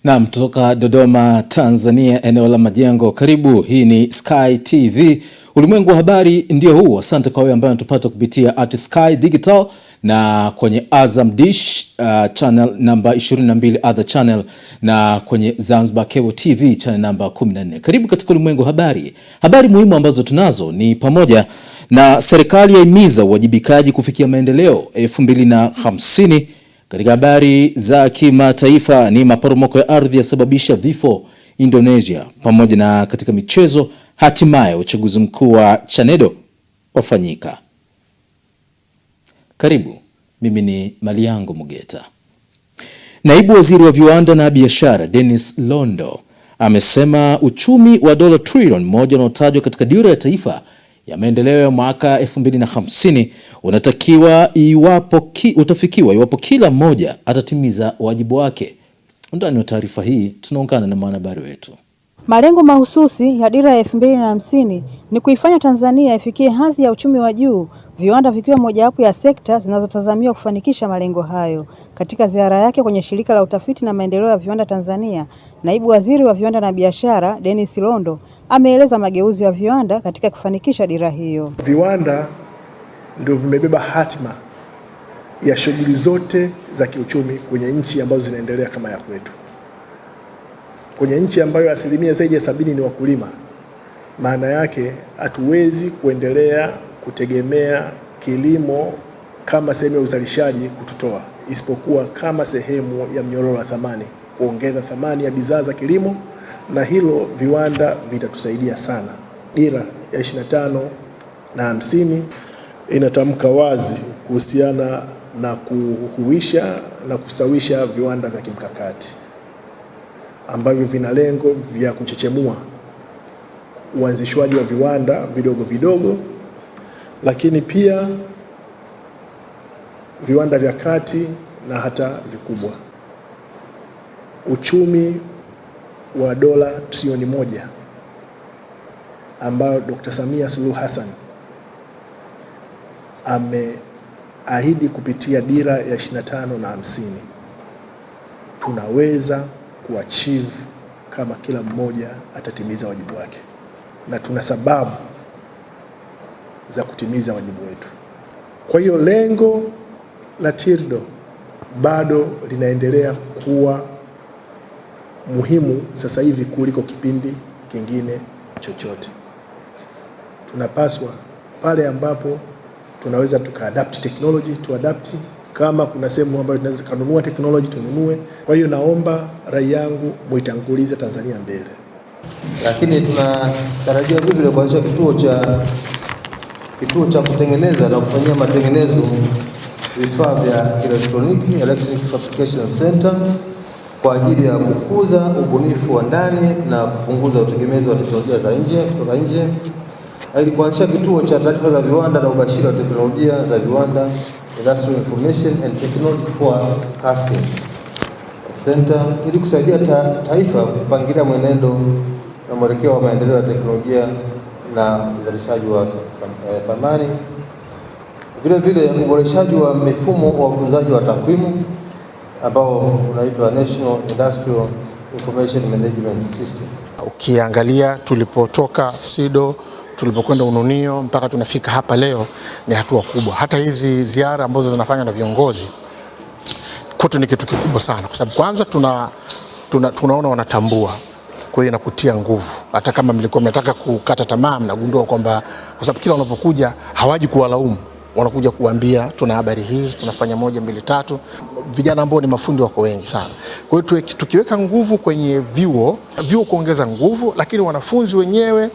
Naam, kutoka Dodoma, Tanzania, eneo la Majengo. Karibu, hii ni Sky TV. Ulimwengu wa habari ndio huu. Asante kwa wewe ambaye unatupata kupitia Sky Digital na kwenye Azam Dish channel namba 22 other channel na kwenye Zanzibar Cable TV channel namba 14. Karibu katika ulimwengu wa habari. Habari muhimu ambazo tunazo ni pamoja na serikali yahimiza uwajibikaji kufikia maendeleo 2050. Katika habari za kimataifa ni maporomoko ya ardhi yasababisha vifo Indonesia, pamoja na katika michezo hatimaye uchaguzi mkuu wa Chanedo wafanyika. Karibu, mimi ni Maliango Mugeta. Naibu Waziri wa Viwanda na Biashara Dennis Londo amesema uchumi wa dola trilioni 1 unaotajwa katika Dira ya Taifa ya Maendeleo ya mwaka 2050 utafikiwa iwapo kila mmoja atatimiza wajibu wake. Ndani ya taarifa hii tunaungana na mwanahabari wetu. Malengo mahususi ya Dira ya 2050 ni kuifanya Tanzania ifikie hadhi ya uchumi wa juu, viwanda vikiwa mojawapo ya sekta zinazotazamiwa kufanikisha malengo hayo. Katika ziara yake kwenye Shirika la Utafiti na Maendeleo ya Viwanda Tanzania, Naibu Waziri wa Viwanda na Biashara Dennis Londo ameeleza mageuzi ya viwanda katika kufanikisha dira hiyo. Viwanda ndio vimebeba hatima ya shughuli zote za kiuchumi kwenye nchi ambazo zinaendelea kama ya kwetu. Kwenye nchi ambayo asilimia zaidi ya 70 ni wakulima, maana yake hatuwezi kuendelea kutegemea kilimo kama sehemu ya uzalishaji kututoa, isipokuwa kama sehemu ya mnyororo wa thamani, kuongeza thamani ya bidhaa za kilimo, na hilo viwanda vitatusaidia sana. Dira ya 25 na 50 inatamka wazi kuhusiana na kuhuisha na kustawisha viwanda vya kimkakati ambavyo vina lengo vya kuchechemua uanzishwaji wa viwanda vidogo vidogo, lakini pia viwanda vya kati na hata vikubwa. Uchumi wa dola trilioni 1 ambao Dr. Samia Suluhu Hassan ameahidi kupitia Dira ya 25 na 50 tunaweza kuachieve kama kila mmoja atatimiza wajibu wake, na tuna sababu za kutimiza wajibu wetu. Kwa hiyo lengo la TIRDO bado linaendelea kuwa muhimu sasa hivi kuliko kipindi kingine chochote. Tunapaswa pale ambapo tunaweza tukaadapt technology, tuadapt. Kama kuna sehemu ambayo tunaweza kununua technology, tununue. Kwa hiyo naomba rai yangu muitangulize Tanzania mbele. Lakini tunatarajia vile kuanzisha kituo cha kutengeneza na kufanyia matengenezo vifaa vya elektroniki, Electronic Fabrication Center, kwa ajili ya kukuza ubunifu wa ndani na kupunguza utegemezi wa teknolojia za nje kutoka nje. Ili kuanzisha kituo cha taarifa za viwanda na ubashiri wa teknolojia za viwanda, Industrial Information and Technology Forecasting Center, ili kusaidia taifa kupangilia mwenendo na mwelekeo wa maendeleo ya teknolojia na uzalishaji wa thamani. Vile vile uboreshaji wa mifumo wa utunzaji wa takwimu ambao unaitwa National Industrial Information Management System. Ukiangalia tulipotoka SIDO, tulipokwenda Ununio mpaka tunafika hapa leo, ni hatua kubwa. Hata hizi ziara ambazo zinafanywa na viongozi kwetu ni kitu kikubwa sana, kwa sababu kwanza tunaona wanatambua, kwa hiyo inakutia nguvu. Hata kama mlikuwa mnataka kukata tamaa, mnagundua kwamba kwa sababu kila wanapokuja hawaji kuwalaumu, wanakuja kuambia tuna habari hizi, tunafanya 1 2 3. Vijana ambao ni mafundi wako wengi sana. Kwa hiyo tukiweka nguvu kwenye vyuo kuongeza nguvu, lakini wanafunzi wenyewe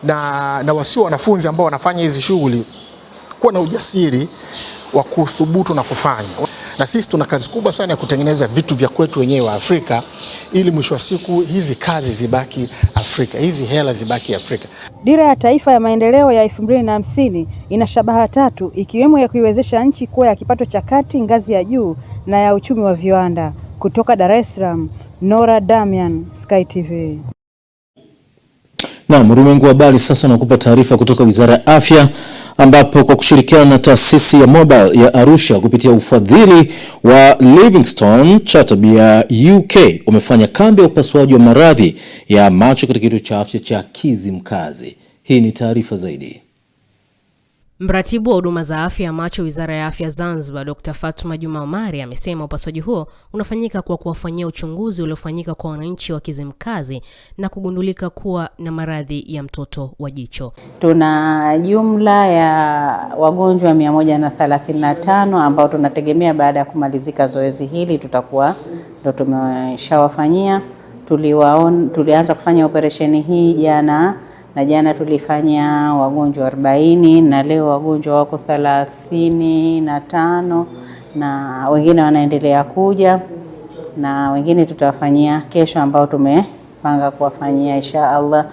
na wasio wanafunzi ambao wanafanya hizi shughuli kuwa na ujasiri wa kuthubutu na kufanya. Na sisi tuna kazi kubwa sana ya kutengeneza vitu vya kwetu wenyewe wa Afrika, ili mwisho wa siku hizi kazi zibaki Afrika, hizi hela zibaki Afrika. Dira ya Taifa ya Maendeleo ya 2050 ina shabaha 3, ikiwemo ya kuiwezesha nchi kuwa ya kipato cha kati, ngazi ya juu na ya uchumi wa viwanda. Kutoka Dar es Salaam, Nora Damian, Sky TV. Naam, ulimwengu wa habari sasa nakupa taarifa kutoka Wizara ya Afya, ambapo kwa kushirikiana na taasisi ya Mobile ya Arusha kupitia ufadhili wa Livingstone Charitable ya UK umefanya kambi ya upasuaji wa maradhi ya macho katika kituo cha afya cha Kizimkazi. Hii ni taarifa zaidi. Mratibu wa huduma za afya ya macho Wizara ya Afya Zanzibar, Dr. Fatuma Juma Omari amesema upasuaji huo unafanyika kwa kuwafanyia uchunguzi uliofanyika kwa wananchi wa Kizimkazi na kugundulika kuwa na maradhi ya mtoto wa jicho. Tuna jumla ya wagonjwa 135 ambao tunategemea baada ya kumalizika zoezi hili tutakuwa ndo tumeshawafanyia. Tulianza kufanya operesheni hii jana, na jana tulifanya wagonjwa 40 na leo wagonjwa wako 35 na wengine wanaendelea kuja na wengine tutawafanyia kesho ambao tumepanga kuwafanyia insha Allah.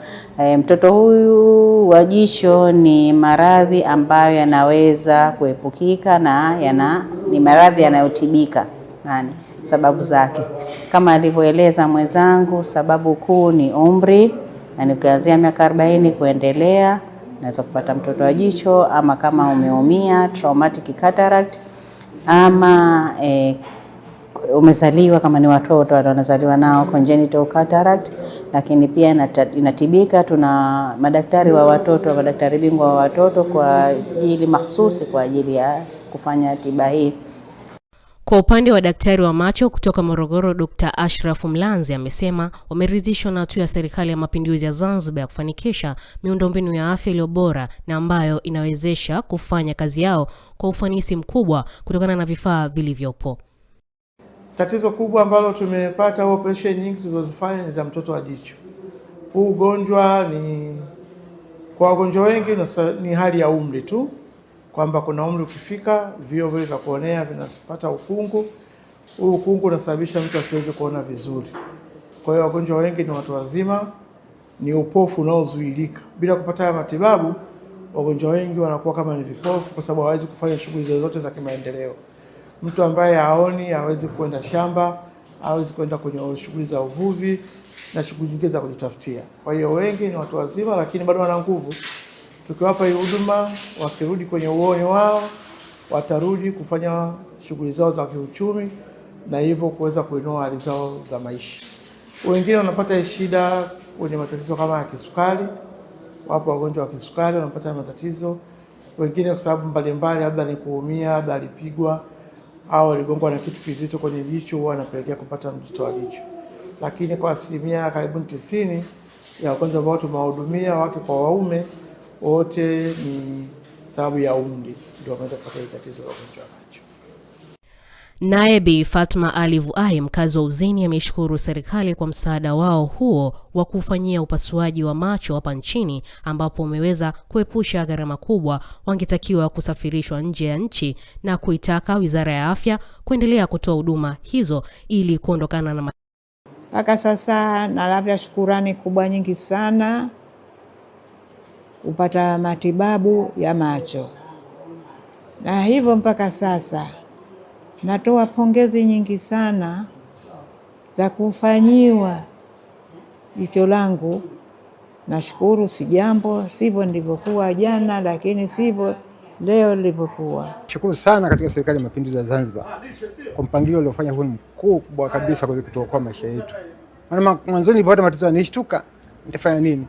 Mtoto huyu wa jicho ni maradhi ambayo yanaweza kuepukika na ni maradhi yanayotibika. Sababu zake kama alivyoeleza mwenzangu, sababu kuu ni umri. Na kuanzia miaka 40 kuendelea naweza kupata mtoto wa jicho, ama kama umeumia traumatic cataract, ama umezaliwa kama ni watoto wanazaliwa nao congenital cataract, lakini pia inatibika. Tuna madaktari wa watoto, madaktari bingwa wa watoto kwa ajili mahsusi kwa ajili ya kufanya tiba hii. Kwa upande wa daktari wa macho kutoka Morogoro, Dr. Ashraf Mlanzi amesema wameridhishwa na hatua ya Serikali ya Mapinduzi ya Zanzibar ya kufanikisha miundombinu ya afya iliyo bora na ambayo inawezesha kufanya kazi yao kwa ufanisi mkubwa kutokana na vifaa vilivyopo. Tatizo kubwa ambalo tumepata operation nyingi tulizofanya ni za mtoto wa jicho. Huu ugonjwa ni kwa wagonjwa wengi ni hali ya umri tu, kwamba kuna umri ukifika vio vile vya kuonea vinapata ukungu. Huu ukungu unasababisha mtu asiweze kuona vizuri. Kwa hiyo wagonjwa wengi ni watu wazima, ni upofu unaozuilika. Bila kupata matibabu, wagonjwa wengi wanakuwa kama ni vipofu kwa sababu hawezi kufanya shughuli zozote za kimaendeleo. Mtu ambaye haoni hawezi kwenda shamba, hawezi kwenda kwenye shughuli za uvuvi na shughuli nyingine za kujitafutia. Kwa hiyo wengi ni watu wazima lakini bado wana nguvu. Tukiwapa hii huduma, wakirudi kwenye uoyo wao, watarudi kufanya shughuli zao za kiuchumi na hivyo kuweza kuinua hali zao za maisha. Wengine wanapata shida kwenye matatizo kama ya kisukari. Wapo wagonjwa wa kisukari wanapata matatizo. Wengine kwa sababu mbalimbali, labda ni kuumia, labda alipigwa au aligongwa na kitu kizito kwenye jicho, wanapelekea kupata mtoto wa jicho. Lakini kwa asilimia karibu 90 ya wagonjwa ambao tumewahudumia, wake kwa waume, wote ni sababu ya umri ndio wameweza kupata tatizo la ugonjwa wa macho. Naye Bi Fatma Ali Vuai, mkazi wa Uzini, ameshukuru serikali kwa msaada wao huo wa kufanyia upasuaji wa macho hapa nchini, ambapo umeweza kuepusha gharama kubwa wangetakiwa kusafirishwa nje ya nchi, na kuitaka Wizara ya Afya kuendelea kutoa huduma hizo ili kuondokana na mpaka sasa. Na labda shukurani kubwa nyingi sana kupata matibabu ya macho, na hivyo mpaka sasa natoa pongezi nyingi sana za kufanyiwa jicho langu. Nashukuru, si jambo, sivyo nilivyokuwa jana, lakini sivyo leo nilivyokuwa. Shukuru sana katika Serikali ya Mapinduzi ya Zanzibar kwa mpangilio uliofanya, huu mkubwa kabisa kwa kutoa maisha yetu. Maana mwanzo nilipata matatizo nishtuka nitafanya nini?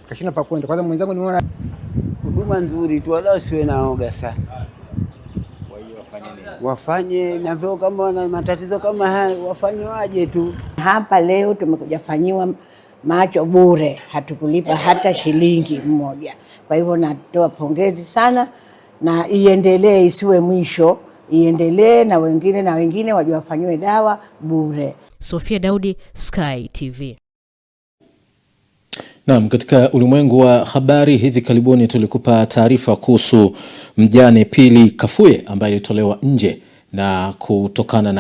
Kashinda pa kwenda. Kwanza mwenzangu nimeona huduma nzuri tu, wala siwe naoga sana. Kwa hiyo wafanye na vyo kama wana matatizo kama haya wafanye waje tu. Hapa leo tumekuja fanyiwa macho bure, hatukulipa hata shilingi moja. Kwa hivyo natoa pongezi sana, na iendelee, isiwe mwisho, iendelee na wengine waje wafanywe dawa bure. Sofia Daudi, Sky TV. Naam, katika ulimwengu wa habari hivi karibuni tulikupa taarifa kuhusu mjane Pili Kafuye ambaye alitolewa nje na kutokana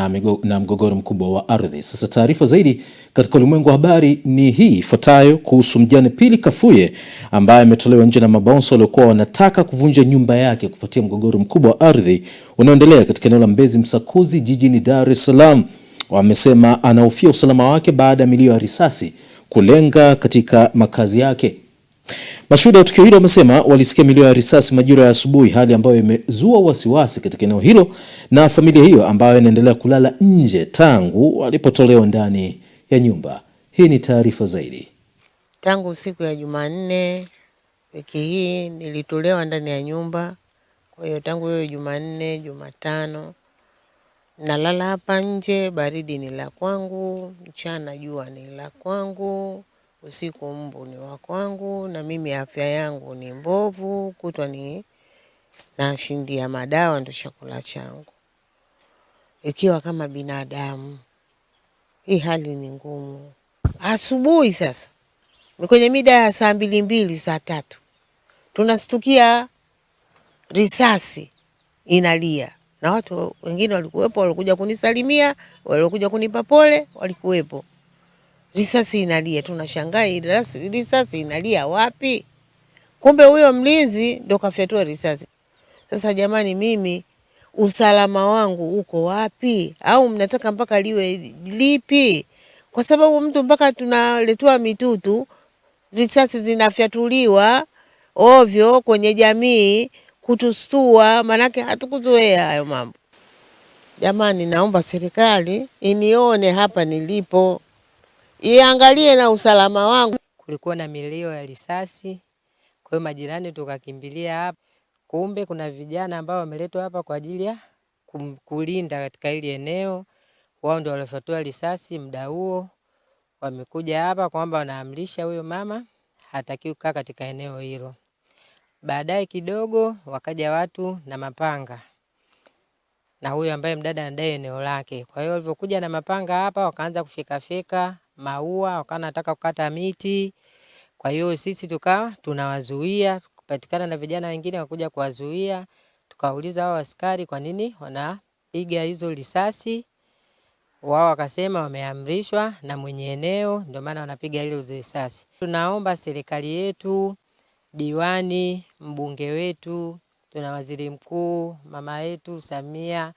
na mgogoro mkubwa wa ardhi. Sasa taarifa zaidi katika ulimwengu wa habari ni hii ifuatayo kuhusu mjane Pili Kafuye ambaye ametolewa nje na mabaunsa waliokuwa wanataka kuvunja nyumba yake kufuatia mgogoro mkubwa wa ardhi unaoendelea katika eneo la Mbezi Msakuzi jijini Dar es Salaam. Wamesema anahofia usalama wake baada ya milio ya risasi kulenga katika makazi yake. Mashuhuda wa tukio hilo wamesema walisikia milio ya risasi majira ya asubuhi, hali ambayo imezua wasiwasi katika eneo hilo na familia hiyo ambayo inaendelea kulala nje tangu walipotolewa ndani ya nyumba. Hii ni taarifa zaidi. Tangu siku ya Jumanne wiki hii nilitolewa ndani ya nyumba. Kwa hiyo tangu hiyo Jumanne, Jumatano nalala hapa nje. Baridi ni la kwangu, mchana jua ni la kwangu, usiku mbu ni wa kwangu, na mimi afya yangu ni mbovu, kutwa ni nashindia madawa ndo chakula changu. Ikiwa kama binadamu, hii hali ni ngumu. Asubuhi sasa ni kwenye mida ya saa 2 saa 3 tunastukia risasi inalia, na watu wengine walikuwepo, walikuja kunisalimia, walikuja kunipa pole, walikuwepo. Risasi inalia, tunashangaa risasi inalia wapi? Kumbe huyo mlinzi ndo kafyatua risasi. Sasa jamani, mimi usalama wangu uko wapi? Au mnataka mpaka liwe lipi? Kwa sababu mtu mpaka tunaletua mitutu, risasi zinafyatuliwa ovyo kwenye jamii kutustua, manake hatukuzoea hayo mambo. Jamani, naomba serikali inione hapa nilipo, iangalie na usalama wangu. Kulikuwa na milio ya risasi, kwa hiyo majirani tukakimbilia hapa. Kumbe kuna vijana ambao wameletwa hapa kwa ajili ya kulinda katika hili eneo. Wao ndio walifyatua risasi muda huo. Wamekuja hapa kwamba wanaamrisha huyo mama hatakiwi kukaa katika eneo hilo. Baadaye kidogo wakaja watu na mapanga, na huyo ambaye mdada anadai eneo lake. Kwa hiyo walipokuja na mapanga hapa, wakaanza kufika maua, wanataka kukata miti. Kwa hiyo sisi tukawa tunawazuia, kupatikana na vijana wengine wakuja kuwazuia. Tukauliza hao askari kwa nini wanapiga hizo risasi. Wao wakasema wameamrishwa na mwenye eneo ndio maana wanapiga ile risasi. Tunaomba serikali yetu, diwani, mbunge wetu, tuna waziri mkuu, mama yetu Samia,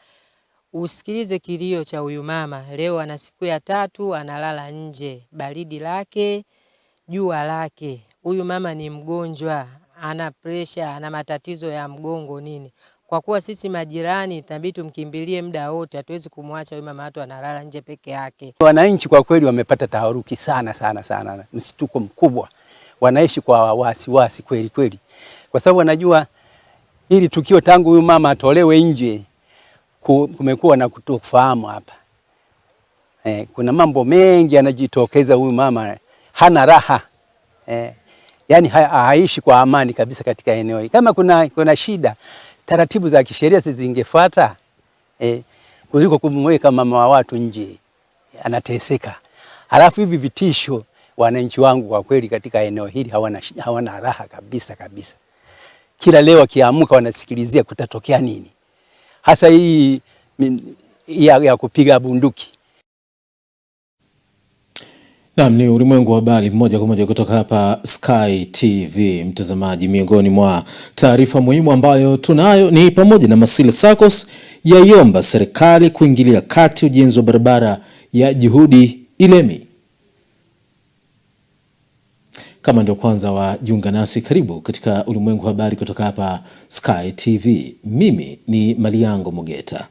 usikilize kilio cha huyu mama. Leo ana siku ya 3 analala nje, baridi lake, jua lake. Huyu mama ni mgonjwa, ana pressure, ana matatizo ya mgongo nini. Kwa kuwa sisi majirani itabidi tumkimbilie muda wote, hatuwezi kumwacha huyu mama watu analala nje peke yake. Wananchi kwa kweli wamepata taharuki sana, msituko mkubwa. Wanaishi kwa wasiwasi kweli, kwa sababu wanajua hili tukio tangu huyu mama atolewe nje kumekuwa na kutofahamu hapa. Kuna mambo mengi yanajitokeza, huyu mama hana raha. Yani haishi kwa amani kabisa katika eneo hili. Kama kuna shida, taratibu za kisheria zingefuata, kuliko kumweka mama wa watu nje anateseka. Halafu hivi vitisho, wananchi wangu kwa kweli katika eneo hili hawana raha kabisa. Kila leo akiamka wanasikilizia kutatokea nini. Hasa hii ya kupiga bunduki. Naam, ni ulimwengu wa habari moja kwa moja kutoka hapa Sky TV. Mtazamaji, miongoni mwa taarifa muhimu ambayo tunayo ni pamoja na Masile SACCOS yaiomba serikali kuingilia kati ujenzi wa barabara ya Juhudi Ilemi. Kama ndio kwanza wajiunga nasi, karibu katika ulimwengu wa habari kutoka hapa Sky TV. Mimi ni Maliango Mogeta.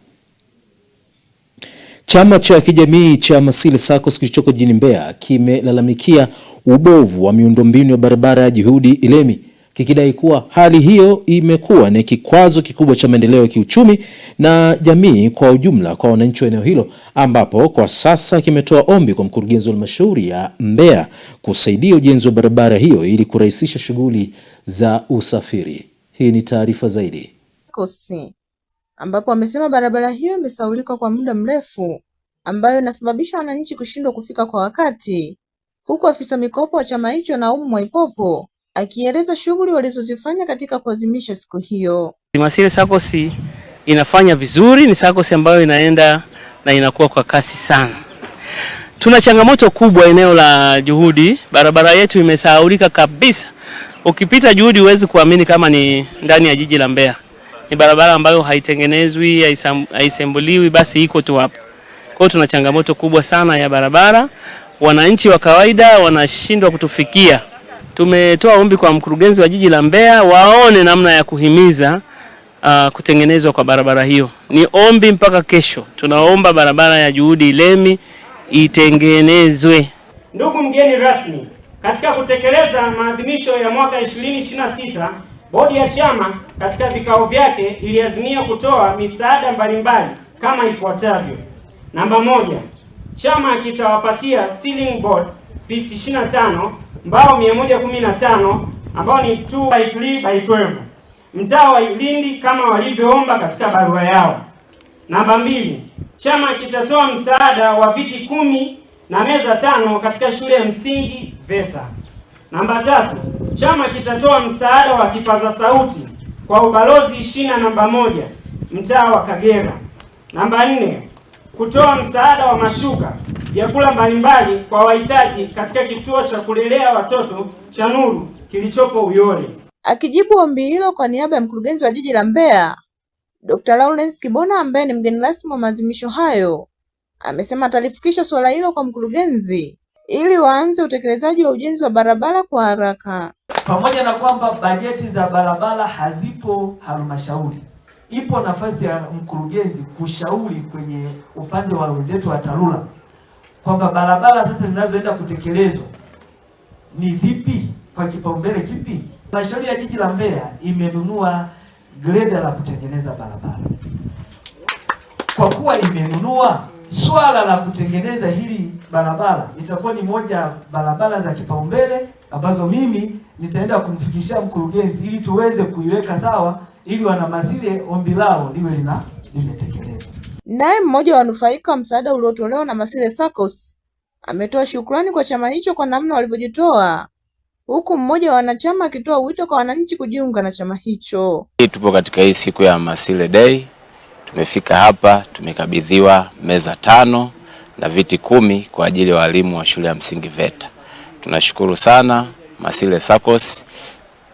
Chama cha kijamii cha Masile SACCOS kilichoko jijini Mbeya kimelalamikia ubovu wa miundombinu ya barabara ya Juhudi Ilemi, kikidai kuwa hali hiyo imekuwa ni kikwazo kikubwa cha maendeleo ya kiuchumi na jamii kwa ujumla kwa wananchi wa eneo hilo, ambapo kwa sasa kimetoa ombi kwa mkurugenzi wa halmashauri ya Mbeya kusaidia ujenzi wa barabara hiyo ili kurahisisha shughuli za usafiri. Hii ni taarifa zaidi. Ambapo amesema barabara hiyo imesahaulika kwa muda mrefu, ambayo inasababisha wananchi kushindwa kufika kwa wakati, huku afisa mikopo wa chama hicho Naumu Mwaipopo akieleza shughuli walizozifanya katika kuadhimisha siku hiyo. Masile SACCOS inafanya vizuri, ni SACCOS ambayo inaenda na inakuwa kwa kasi sana. Tuna changamoto kubwa eneo la Juhudi, barabara yetu imesahaulika kabisa. Ukipita Juhudi huwezi kuamini kama ni ndani ya jiji la Mbeya. Ni barabara ambayo haitengenezwi, haisembuliwi, basi iko tu hapo. Kwa hiyo tuna changamoto kubwa sana ya barabara. Wananchi wa kawaida wanashindwa kutufikia tumetoa ombi kwa mkurugenzi wa jiji la Mbeya waone namna ya kuhimiza kutengenezwa kwa barabara hiyo. Ni ombi mpaka kesho. Tunaomba barabara ya Juhudi Lemi itengenezwe. Ndugu mgeni rasmi, katika kutekeleza maadhimisho ya mwaka 2026, bodi ya chama katika vikao vyake iliazimia kutoa misaada mbalimbali kama ifuatavyo. Namba 1, chama kitawapatia ceiling board piece 25, mbao 115 ambao ni 2x3x12 mtaa wa Ilindi kama walivyoomba katika barua yao. Namba 2, chama kitatoa msaada wa viti 10 na meza 5 katika shule ya msingi VETA. Namba 3, chama kitatoa msaada wa kipaza sauti kwa ubalozi shina namba 1 mtaa wa Kagera. Namba 4, kutoa msaada wa mashuka, vyakula mbalimbali kwa wahitaji katika kituo cha kulelea watoto cha Nuru kilichopo Uyole. Akijibu ombi hilo kwa niaba ya mkurugenzi wa jiji la Mbeya, Dr. Lawrence Kibona ambaye ni mgeni rasmi wa maadhimisho hayo, amesema atalifikisha swala hilo kwa mkurugenzi ili waanze utekelezaji wa ujenzi wa barabara kwa haraka. Pamoja na kwamba bajeti za barabara hazipo halmashauri, ipo nafasi ya mkurugenzi kushauri kwenye upande wa wenzetu wa TARURA kwamba barabara sasa zinazoenda kutekelezwa ni zipi, kwa kipaumbele kipi. Halmashauri ya jiji la Mbeya imenunua greda la kutengeneza barabara. Kwa kuwa imenunua, swala la kutengeneza hili barabara itakuwa ni moja barabara za kipaumbele ambazo mimi nitaenda kumfikishia mkurugenzi ili tuweze kuiweka sawa ili wana Masile ombi lao liwe limetekelezwa. Naye mmoja wa wanufaika wa msaada uliotolewa na Masile SACCOS ametoa shukrani kwa chama hicho kwa namna walivyojitoa, huku mmoja wa wanachama akitoa wito kwa wananchi kujiunga na chama hicho. Tupo katika hii siku ya Masile Day. Tumefika hapa, tumekabidhiwa meza 5 na viti 10 kwa ajili ya walimu wa shule ya msingi VETA. Tunashukuru sana Masile SACCOS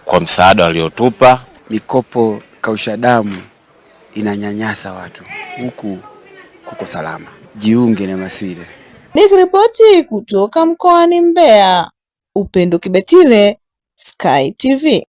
kwa msaada waliotupa. Mikopo kausha damu inanyanyasa watu, huku kuko salama. Jiunge na Masile. Nikiripoti kutoka mkoani Mbeya, Upendo Kibetile, Sky TV.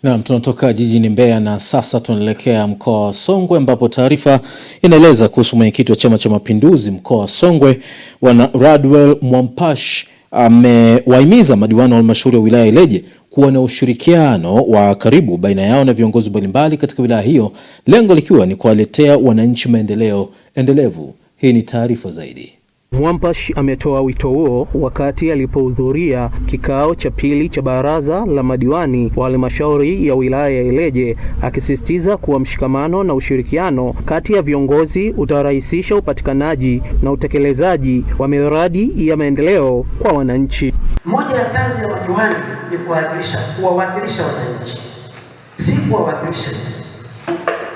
Naam, tunatoka jijini Mbeya na sasa tunaelekea mkoa wa Songwe ambapo taarifa inaeleza kuhusu mwenyekiti wa Chama cha Mapinduzi mkoa wa Songwe Bwana Radwell Mwampash amewahimiza madiwani wa halmashauri ya wilaya Ileje kuwa na ushirikiano wa karibu baina yao na viongozi mbalimbali katika wilaya hiyo, lengo likiwa ni kuwaletea wananchi maendeleo endelevu. Hii ni taarifa zaidi. Mwampash ametoa wito huo wakati alipohudhuria kikao cha pili cha baraza la madiwani wa halmashauri ya wilaya ya Ileje, akisisitiza kuwa mshikamano na ushirikiano kati ya viongozi utarahisisha upatikanaji na utekelezaji wa miradi ya maendeleo kwa wananchi. Moja ya kazi ya madiwani ni kuwawakilisha wananchi, si kuwawakilisha.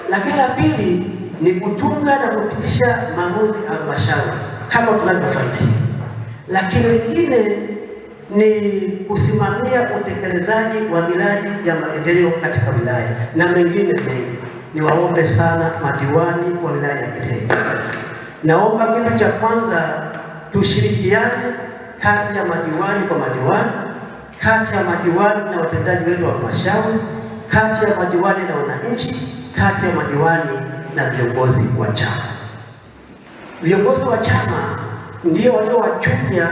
Lakini la pili ni kutunga na kupitisha maamuzi ya halmashauri kama tunavyofanya hivi. Lakini lingine ni kusimamia utekelezaji wa miradi ya maendeleo katika wilaya na mengine mengi. Niwaombe sana madiwani wa wilaya ya Ileje. Naomba kitu cha kwanza tushirikiane kati ya madiwani kwa madiwani, kati ya madiwani na watendaji wetu wa halmashauri, kati ya madiwani na wananchi, kati ya madiwani na viongozi wa chama. Viongozi wa chama ndio waliowachuja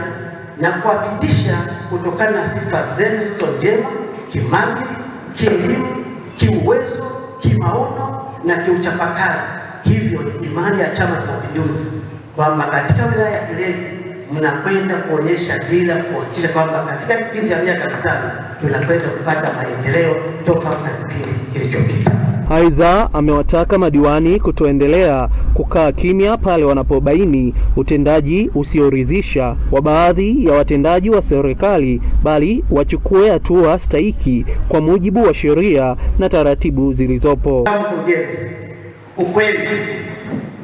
na kuwapitisha kutokana na sifa zenu zilizo njema kimaadili, kielimu, kiuwezo, kimaono na kiuchapakazi. Hivyo ni imani ya Chama cha Mapinduzi kwamba katika wilaya ya Ileje mnakwenda kuonyesha dira, kuhakikisha kwamba katika kipindi cha miaka 5 tunakwenda kupata maendeleo tofauti na kipindi kilichopita. Aidha, amewataka madiwani kutoendelea kukaa kimya pale wanapobaini utendaji usioridhisha wa baadhi ya watendaji wa serikali, bali wachukue hatua stahiki kwa mujibu wa sheria na taratibu zilizopo. Mkurugenzi, ukweli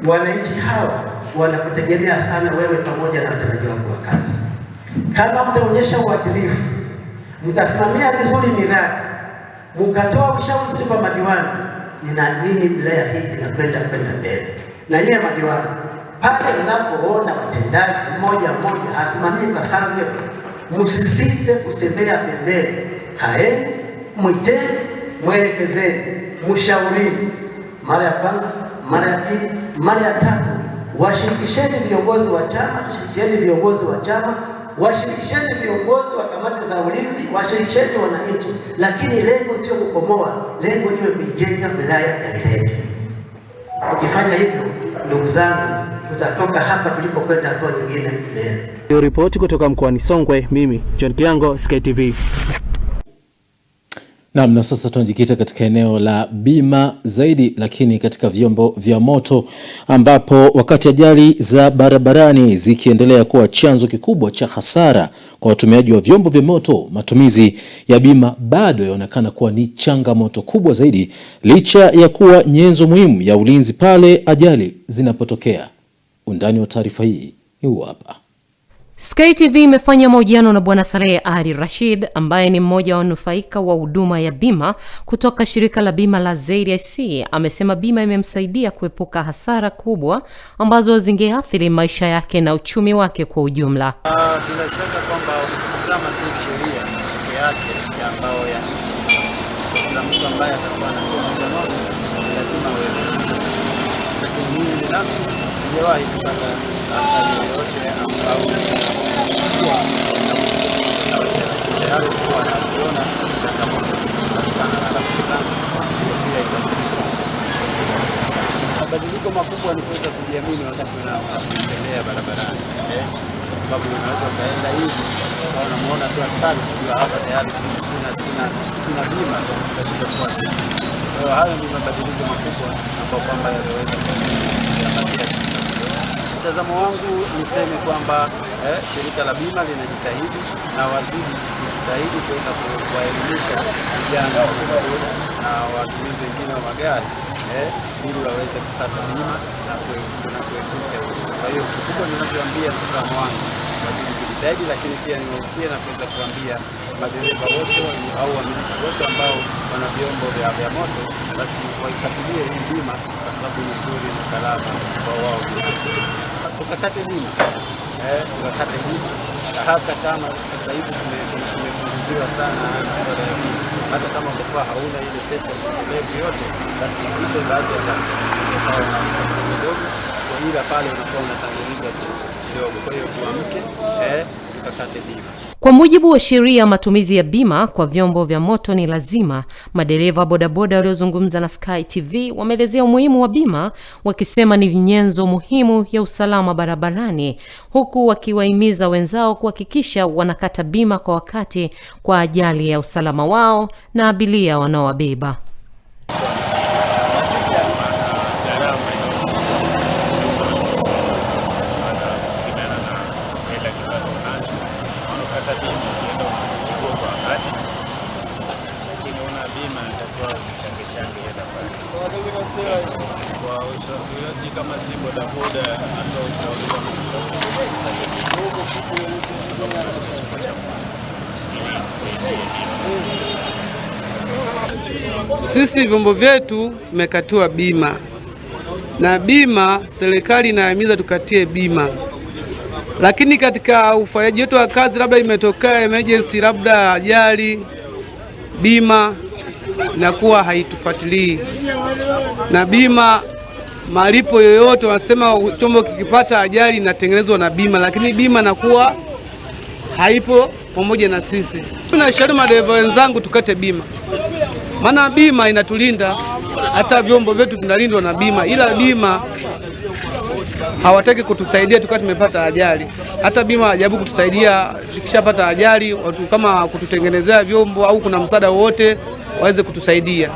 wananchi hawa wanakutegemea sana wewe pamoja na watendaji wako wa kazi. Kama mtaonyesha uadilifu, mtasimamia vizuri miradi, mkatoa ushauri kwa madiwani, ninaamini wilaya hii inakwenda mbele. Na nyie madiwani, pale mnapoona watendaji mmoja asimamie pasavyo, msisite kusemea pembeni. Kaeni, mwiteni, mwelekezeni, mshaurini. Mara ya kwanza, mara ya pili, mara ya tatu. Washirikisheni viongozi wa chama, tushirikieni viongozi wa chama, washirikisheni viongozi wa kamati za ulinzi, washirikisheni wananchi, lakini lengo sio kukomoa, lengo iwe kuijenga wilaya ya Ileje. Ukifanya hivyo, ndugu zangu, tutatoka hapa tulipokwenda hatua nyingine mbele. Ripoti kutoka mkoani Songwe, mimi John Kiango, Sky TV. Naam, na sasa tunajikita katika eneo la bima zaidi, lakini katika vyombo vya moto, ambapo wakati ajali za barabarani zikiendelea kuwa chanzo kikubwa cha hasara kwa watumiaji wa vyombo vya moto, matumizi ya bima bado yaonekana kuwa ni changamoto kubwa zaidi, licha ya kuwa nyenzo muhimu ya ulinzi pale ajali zinapotokea. Undani wa taarifa hii huu hapa. Sky TV imefanya mahojiano na Bwana Saleh Ali Rashid ambaye ni mmoja wa wanufaika wa huduma ya bima kutoka shirika la bima la ZIC. Amesema bima imemsaidia kuepuka hasara kubwa ambazo zingeathiri maisha yake na uchumi wake kwa ujumla. Bila shaka kwamba ukitazama tu sheria yake ya ambao ya nchi, kila mtu ambaye atakuwa na chombo cha moto lazima awe, lakini mimi binafsi sijawahi kupata athari yoyote ambao tayari kwa naona changamoto kutokana na rafiki zangu mabadiliko makubwa ni kuweza kujiamini wakati unatembea barabarani, kwa sababu unaweza kaenda hivi na unamuona tu askari unajua hapa tayari sina bima katika kwa kesi. Kwa hiyo hayo ni mabadiliko makubwa ambayo kwamba yanaweza kuathiri. Mtazamo wangu niseme kwamba shirika la bima linajitahidi na waziri kujitahidi kuweza kuwaelimisha vijana na watumizi wengine wa magari ili waweze kupata bima na kuepuka. Kwa hiyo kikubwa ninachoambia mtazamo wangu waziri kujitahidi, lakini pia niwahusie na kuweza kuambia madereva wote au wamiliki wote ambao wana vyombo vya moto basi waifuatilie hii bima kwa sababu ni nzuri na salama kwa wao. Tukakate bima, tukakate bima, hata kama sasa hivi tumepunguziwa sana masuala ya bima. Hata kama utakuwa hauna ile pesa kutolewa yote, basi zipo baadhi ya taasisi zinazotoa na kidogo kwa ila pale unakuwa unatanguliza kidogo. Kwa hiyo tuamke, tukakate bima. Kwa mujibu wa sheria, matumizi ya bima kwa vyombo vya moto ni lazima. Madereva bodaboda waliozungumza na Sky TV wameelezea umuhimu wa bima, wakisema ni nyenzo muhimu ya usalama barabarani, huku wakiwahimiza wenzao kuhakikisha wanakata bima kwa wakati kwa ajili ya usalama wao na abiria wanaowabeba. Kwa usafiri kama si bodaboda hata usafiri kwa sababu sisi vyombo vyetu vimekatiwa bima, na bima serikali inahimiza tukatie bima, lakini katika ufanyaji wetu wa kazi labda imetokea emergency, labda ajali, bima inakuwa haitufuatilii. Na bima malipo yoyote wanasema chombo kikipata ajali inatengenezwa na bima, lakini bima inakuwa haipo pamoja na sisi. Tunashauri madereva wenzangu tukate bima, maana bima inatulinda, hata vyombo vyetu vinalindwa na bima, ila bima hawataki kutusaidia tukiwa tumepata ajali. Hata bima hajabu kutusaidia tukishapata ajali, watu kama kututengenezea vyombo au kuna msaada wowote waweze kutusaidia.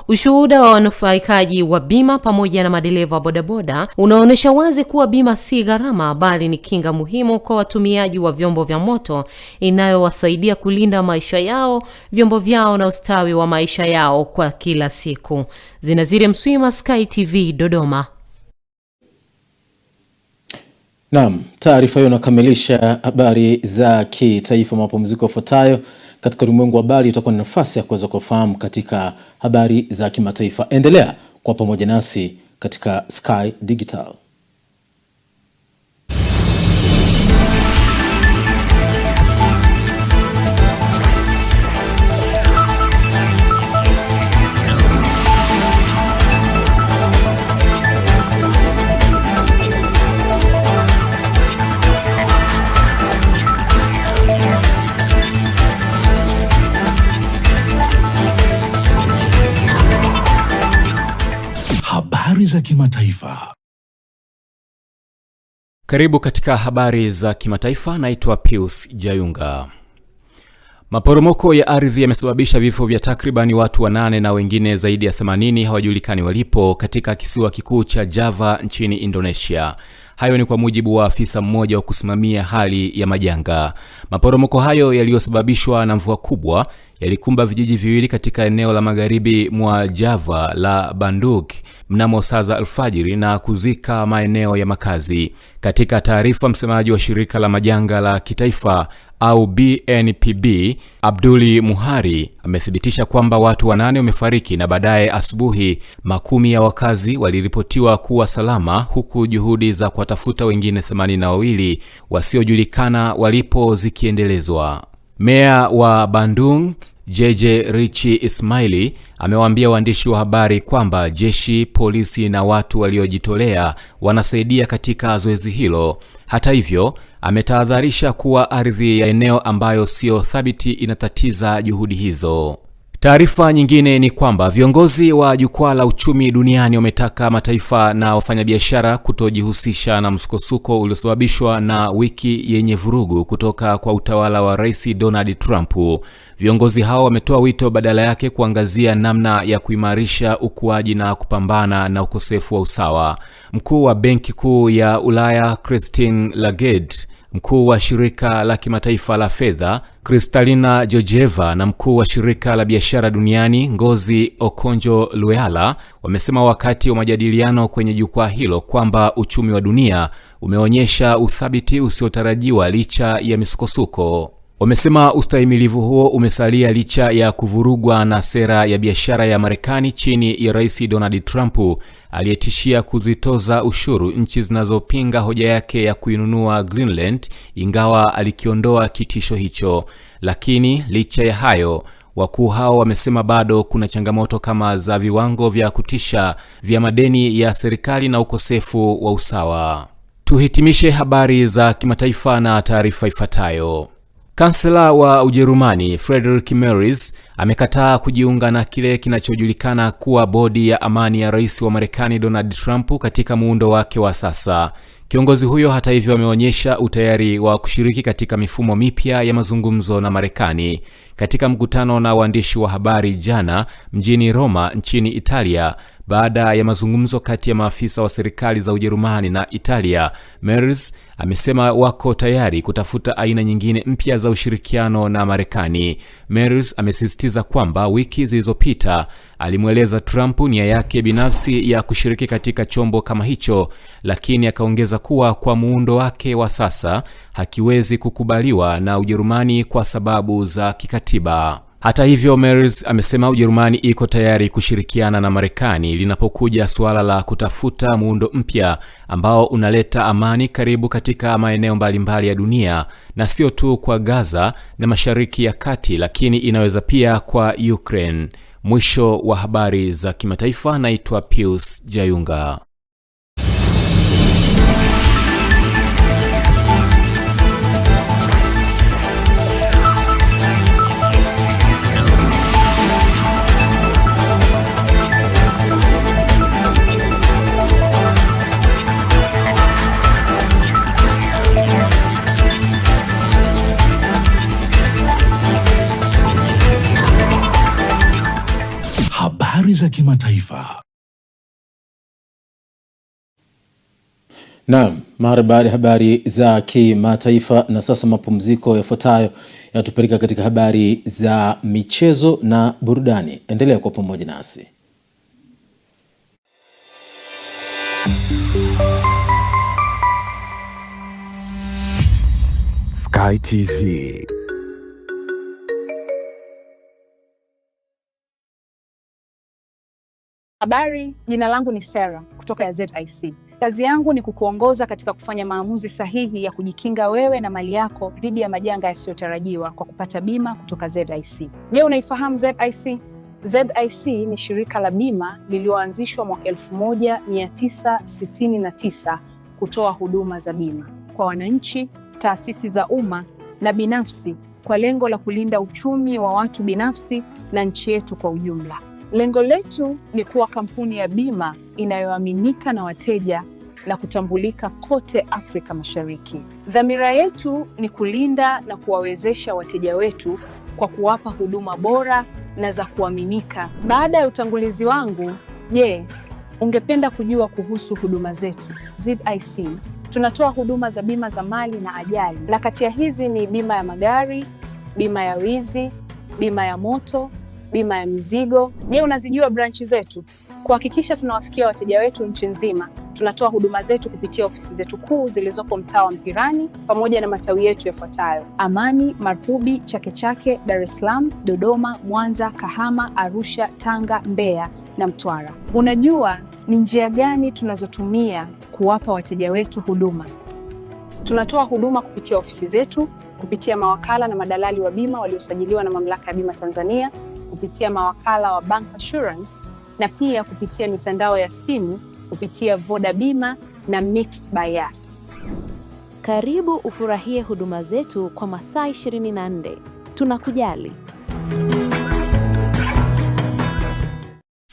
Ushuhuda wa wanufaikaji wa bima pamoja na madereva wa bodaboda unaonyesha wazi kuwa bima si gharama, bali ni kinga muhimu kwa watumiaji wa vyombo vya moto inayowasaidia kulinda maisha yao, vyombo vyao na ustawi wa maisha yao kwa kila siku. Zinazire Mswima, Sky TV, Dodoma. Naam, taarifa hiyo inakamilisha habari za kitaifa. Mapumziko yafuatayo katika ulimwengu wa habari itakuwa na nafasi ya kuweza kufahamu katika habari za kimataifa. Endelea kwa pamoja nasi katika Sky Digital. za kimataifa. Karibu katika habari za kimataifa, naitwa Pius Jayunga. Maporomoko ya ardhi yamesababisha vifo vya takribani watu 8 na wengine zaidi ya 80 hawajulikani walipo katika kisiwa kikuu cha Java nchini Indonesia. Hayo ni kwa mujibu wa afisa mmoja wa kusimamia hali ya majanga. Maporomoko hayo yaliyosababishwa na mvua kubwa yalikumba vijiji viwili katika eneo la magharibi mwa Java la Bandung mnamo saa za alfajiri na kuzika maeneo ya makazi. Katika taarifa, msemaji wa shirika la majanga la kitaifa au BNPB, Abduli Muhari, amethibitisha kwamba watu 8 wamefariki na baadaye asubuhi makumi ya wakazi waliripotiwa kuwa salama, huku juhudi za kuwatafuta wengine 82 wasiojulikana walipo zikiendelezwa. Meya wa Bandung, JJ Richi Ismaili, amewaambia waandishi wa habari kwamba jeshi, polisi na watu waliojitolea wanasaidia katika zoezi hilo. Hata hivyo, ametahadharisha kuwa ardhi ya eneo ambayo sio thabiti inatatiza juhudi hizo. Taarifa nyingine ni kwamba viongozi wa jukwaa la uchumi duniani wametaka mataifa na wafanyabiashara kutojihusisha na msukosuko uliosababishwa na wiki yenye vurugu kutoka kwa utawala wa Rais Donald Trump. Viongozi hao wametoa wito badala yake kuangazia namna ya kuimarisha ukuaji na kupambana na ukosefu wa usawa. Mkuu wa Benki Kuu ya Ulaya Christine Lagarde, mkuu wa shirika la kimataifa la fedha Kristalina Georgieva na mkuu wa shirika la biashara duniani Ngozi Okonjo-Iweala wamesema wakati wa majadiliano kwenye jukwaa hilo kwamba uchumi wa dunia umeonyesha uthabiti usiotarajiwa licha ya misukosuko. Wamesema ustahimilivu huo umesalia licha ya kuvurugwa na sera ya biashara ya Marekani chini ya Rais Donald Trump aliyetishia kuzitoza ushuru nchi zinazopinga hoja yake ya kuinunua Greenland, ingawa alikiondoa kitisho hicho. Lakini licha ya hayo, wakuu hao wamesema bado kuna changamoto kama za viwango vya kutisha vya madeni ya serikali na ukosefu wa usawa. Tuhitimishe habari za kimataifa na taarifa ifuatayo. Kansela wa Ujerumani Friedrich Merz amekataa kujiunga na kile kinachojulikana kuwa bodi ya amani ya rais wa Marekani Donald Trump katika muundo wake wa sasa. Kiongozi huyo hata hivyo ameonyesha utayari wa kushiriki katika mifumo mipya ya mazungumzo na Marekani. Katika mkutano na waandishi wa habari jana mjini Roma nchini Italia, baada ya mazungumzo kati ya maafisa wa serikali za Ujerumani na Italia, Merz amesema wako tayari kutafuta aina nyingine mpya za ushirikiano na Marekani. Merz amesisitiza kwamba wiki zilizopita alimweleza Trump nia yake binafsi ya kushiriki katika chombo kama hicho, lakini akaongeza kuwa kwa muundo wake wa sasa hakiwezi kukubaliwa na Ujerumani kwa sababu za kikatiba. Hata hivyo, Merz amesema Ujerumani iko tayari kushirikiana na Marekani linapokuja suala la kutafuta muundo mpya ambao unaleta amani karibu katika maeneo mbalimbali ya dunia, na sio tu kwa Gaza na Mashariki ya Kati, lakini inaweza pia kwa Ukraine. Mwisho wa habari za kimataifa. Naitwa Pius Jayunga. Habari za kimataifa. Naam, mara baada ya habari za kimataifa na sasa mapumziko yafuatayo yanatupeleka katika habari za michezo na burudani. Endelea kwa pamoja nasi. Sky TV. Habari, jina langu ni Sarah kutoka ya ZIC. Kazi yangu ni kukuongoza katika kufanya maamuzi sahihi ya kujikinga wewe na mali yako dhidi ya majanga yasiyotarajiwa kwa kupata bima kutoka ZIC. Je, unaifahamu ZIC? ZIC ni shirika la bima lililoanzishwa mwaka 1969 kutoa huduma za bima kwa wananchi, taasisi za umma na binafsi kwa lengo la kulinda uchumi wa watu binafsi na nchi yetu kwa ujumla. Lengo letu ni kuwa kampuni ya bima inayoaminika na wateja na kutambulika kote Afrika Mashariki. Dhamira yetu ni kulinda na kuwawezesha wateja wetu kwa kuwapa huduma bora na za kuaminika. Baada ya utangulizi wangu, ungependa kujua kuhusu huduma zetu? ZIC tunatoa huduma za bima za mali na ajali, na kati ya hizi ni bima ya magari, bima ya wizi, bima ya moto, bima ya mizigo. Unazijua branchi zetu? Kuhakikisha tunawafikia wateja wetu nchi nzima, tunatoa huduma zetu kupitia ofisi zetu kuu zilizoko mtaa wa Mpirani pamoja na matawi yetu yafuatayo: Amani, Marhubi, Chake Chake, Dar es Salaam, Dodoma, Mwanza, Kahama, Arusha, Tanga, Mbeya na Mtwara. Unajua ni njia gani tunazotumia kuwapa wateja wetu huduma? Tunatoa huduma kupitia ofisi zetu, kupitia mawakala na madalali wa bima waliosajiliwa na Mamlaka ya Bima Tanzania, kupitia mawakala wa Bank Assurance na pia kupitia mitandao ya simu kupitia Voda Bima na Mix by Yas. Karibu ufurahie huduma zetu kwa masaa 24. Tunakujali.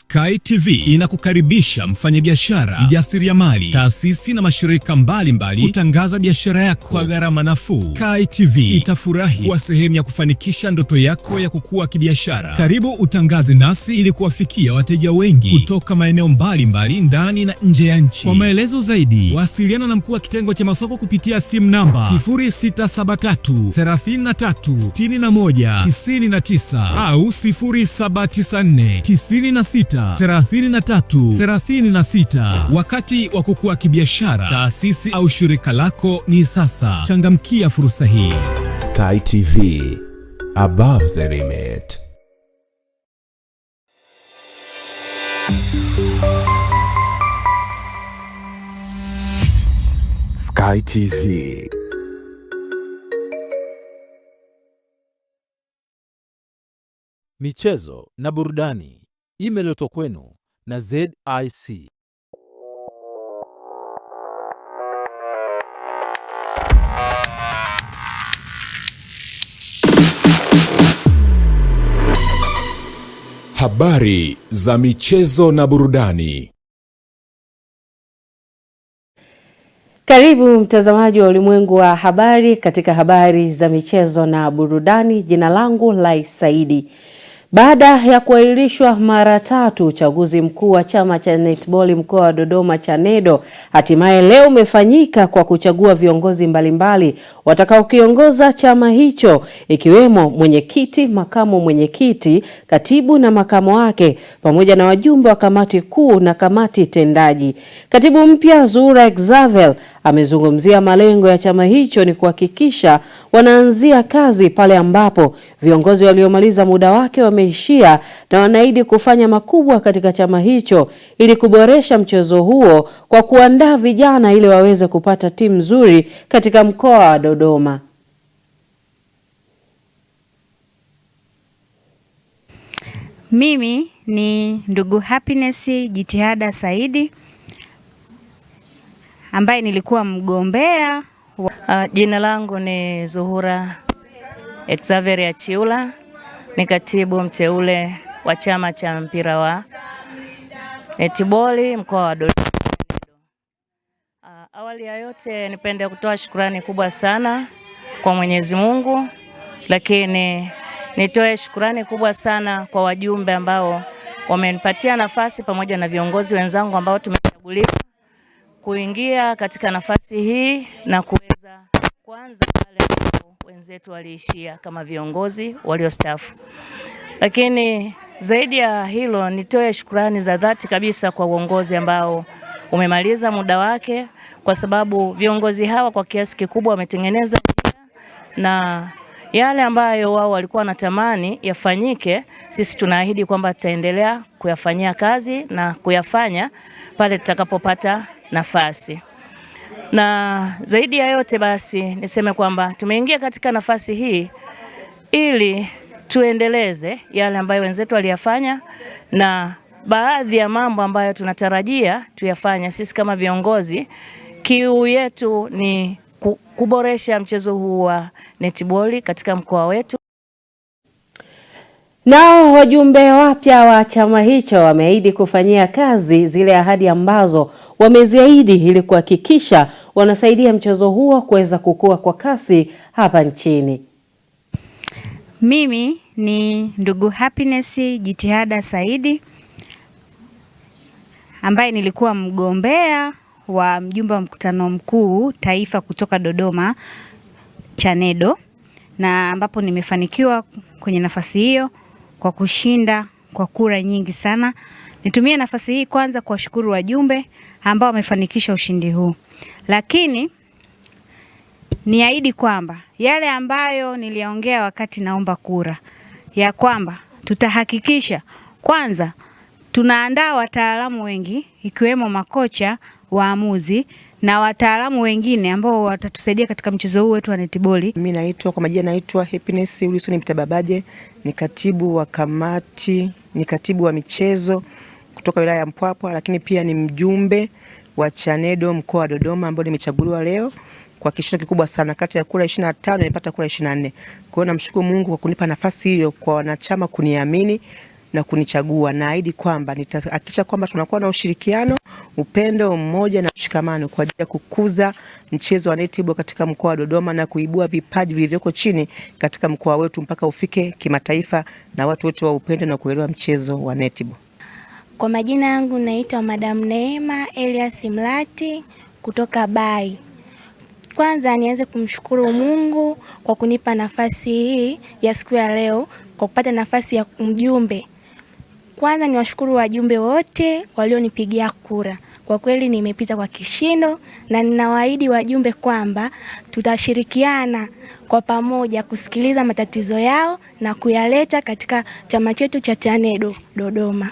Sky TV inakukaribisha mfanyabiashara, mjasiriamali, taasisi na mashirika mbalimbali kutangaza biashara yako kwa gharama nafuu. Sky TV itafurahi kuwa sehemu ya kufanikisha ndoto yako ya kukua kibiashara. Karibu utangaze nasi ili kuwafikia wateja wengi kutoka maeneo mbalimbali ndani na nje ya nchi. Kwa maelezo zaidi, wasiliana na mkuu wa kitengo cha masoko kupitia simu namba 0673 33 61 99 au 0794 96 3336. Wakati wa kukua kibiashara, taasisi au shirika lako ni sasa. Changamkia fursa hii. Sky TV, above the limit. Sky TV. Michezo na burudani imeletwa kwenu na ZIC. Habari za michezo na burudani. Karibu mtazamaji wa Ulimwengu wa Habari katika habari za michezo na burudani. Jina langu Lai Saidi. Baada ya kuahirishwa mara 3 uchaguzi mkuu wa chama cha netball mkoa wa Dodoma cha NEDO, hatimaye leo umefanyika kwa kuchagua viongozi mbalimbali watakaokiongoza chama hicho, ikiwemo mwenyekiti, makamu mwenyekiti, katibu na makamo wake, pamoja na wajumbe wa kamati kuu na kamati tendaji. Katibu mpya Zura Xavel amezungumzia malengo ya chama hicho ni kuhakikisha wanaanzia kazi pale ambapo viongozi waliomaliza muda wake wameishia, na wanaahidi kufanya makubwa katika chama hicho ili kuboresha mchezo huo kwa kuandaa vijana ili waweze kupata timu nzuri katika mkoa wa Dodoma. Mimi ni ndugu Happiness Jitihada Saidi ambaye nilikuwa mgombea. Jina langu ni Zuhura Xavier Achiula, ni katibu mteule wa chama cha mpira wa netball mkoa wa Dodoma. Awali ya yote nipende kutoa shukrani kubwa sana kwa Mwenyezi Mungu, lakini nitoe shukrani kubwa sana kwa wajumbe ambao wamenipatia nafasi pamoja na viongozi wenzangu ambao tumechaguliwa kuingia katika nafasi hii na kuweza kuanza pale wenzetu waliishia kama viongozi waliostaafu. Lakini zaidi ya hilo, nitoe shukrani za dhati kabisa kwa uongozi ambao umemaliza muda wake, kwa sababu viongozi hawa kwa kiasi kikubwa wametengeneza na yale ambayo wao walikuwa wanatamani yafanyike, sisi tunaahidi kwamba tutaendelea kuyafanyia kazi na kuyafanya pale tutakapopata nafasi. Na zaidi ya yote basi niseme kwamba tumeingia katika nafasi hii ili tuendeleze yale ambayo wenzetu waliyafanya, na baadhi ya mambo ambayo tunatarajia tuyafanya sisi kama viongozi. Kiu yetu ni kuboresha mchezo huu wa netball katika mkoa wetu. Nao wajumbe wapya wa chama hicho wameahidi kufanyia kazi zile ahadi ambazo wameziahidi ili kuhakikisha wanasaidia mchezo huo kuweza kukua kwa kasi hapa nchini. Mimi ni ndugu Happiness Jitihada Saidi ambaye nilikuwa mgombea wa mjumbe wa mkutano mkuu taifa kutoka Dodoma Chanedo, na ambapo nimefanikiwa kwenye nafasi hiyo kwa kushinda kwa kura nyingi sana. Nitumie nafasi hii kwanza kuwashukuru wajumbe ambao wamefanikisha ushindi huu. Lakini niahidi kwamba yale ambayo niliongea wakati naomba kura, ya kwamba tutahakikisha kwanza tunaandaa wataalamu wengi ikiwemo makocha, waamuzi na wataalamu wengine ambao watatusaidia katika mchezo huu wetu wa netiboli. Mimi naitwa kwa majina naitwa Happiness Wilson Mtababaje, ni katibu wa kamati, ni katibu wa michezo kutoka wilaya ya Mpwapwa, lakini pia ni mjumbe wa Chanedo mkoa wa Dodoma ambao nimechaguliwa leo kwa kishindo kikubwa sana. Kati ya kura 25 nilipata kura 24. Kwa hiyo namshukuru Mungu kwa kunipa nafasi hiyo, kwa wanachama kuniamini na kunichagua. Naahidi kwamba nitahakikisha kwamba tunakuwa na ushirikiano, upendo, umoja na mshikamano kwa ajili ya kukuza mchezo wa netball katika mkoa wa Dodoma na kuibua vipaji vilivyoko chini katika mkoa wetu mpaka ufike kimataifa na watu wote wa upendo na kuelewa mchezo wa netball. Kwa majina yangu naitwa Madam Neema Elias Mlati kutoka Bai. Kwanza nianze kumshukuru Mungu kwa kunipa nafasi hii ya siku ya leo, kwa kupata nafasi ya mjumbe. Kwanza niwashukuru wajumbe wote walionipigia kura. Kwa kweli nimepita kwa kishindo, na ninawaahidi wajumbe kwamba tutashirikiana kwa pamoja kusikiliza matatizo yao na kuyaleta katika chama chetu cha Chanedo Dodoma.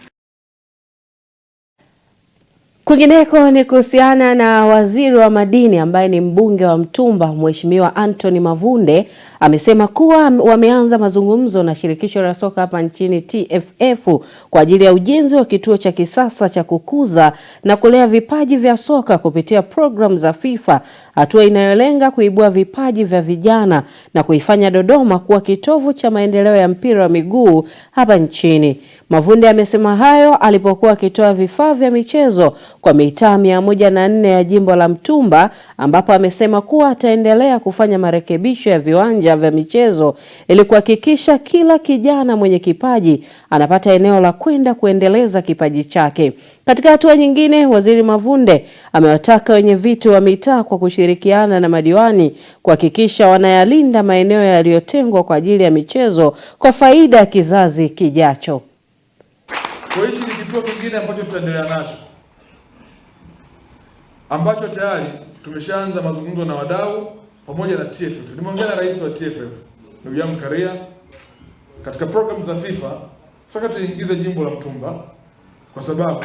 Kwingineko ni kuhusiana na waziri wa madini ambaye ni mbunge wa Mtumba Mheshimiwa Anthony Mavunde amesema kuwa wameanza mazungumzo na shirikisho la soka hapa nchini TFF kwa ajili ya ujenzi wa kituo cha kisasa cha kukuza na kulea vipaji vya soka kupitia programu za FIFA, hatua inayolenga kuibua vipaji vya vijana na kuifanya Dodoma kuwa kitovu cha maendeleo ya mpira wa miguu hapa nchini. Mavunde amesema hayo alipokuwa akitoa vifaa vya michezo kwa mitaa 104 ya jimbo la Mtumba, ambapo amesema kuwa ataendelea kufanya marekebisho ya viwanja vya michezo ili kuhakikisha kila kijana mwenye kipaji anapata eneo la kwenda kuendeleza kipaji chake. Katika hatua nyingine, Waziri Mavunde amewataka wenye viti wa mitaa kwa kushirikiana na madiwani kuhakikisha wanayalinda maeneo yaliyotengwa kwa ajili ya michezo kwa faida ya kizazi kijacho. Kwa hichi ni kituo kingine ambacho tutaendelea nacho, ambacho tayari tumeshaanza mazungumzo na wadau pamoja na TFF. Nimeongea na rais wa TFF ndugu yangu Karia, katika program za FIFA tunataka tuingize jimbo la Mtumba kwa sababu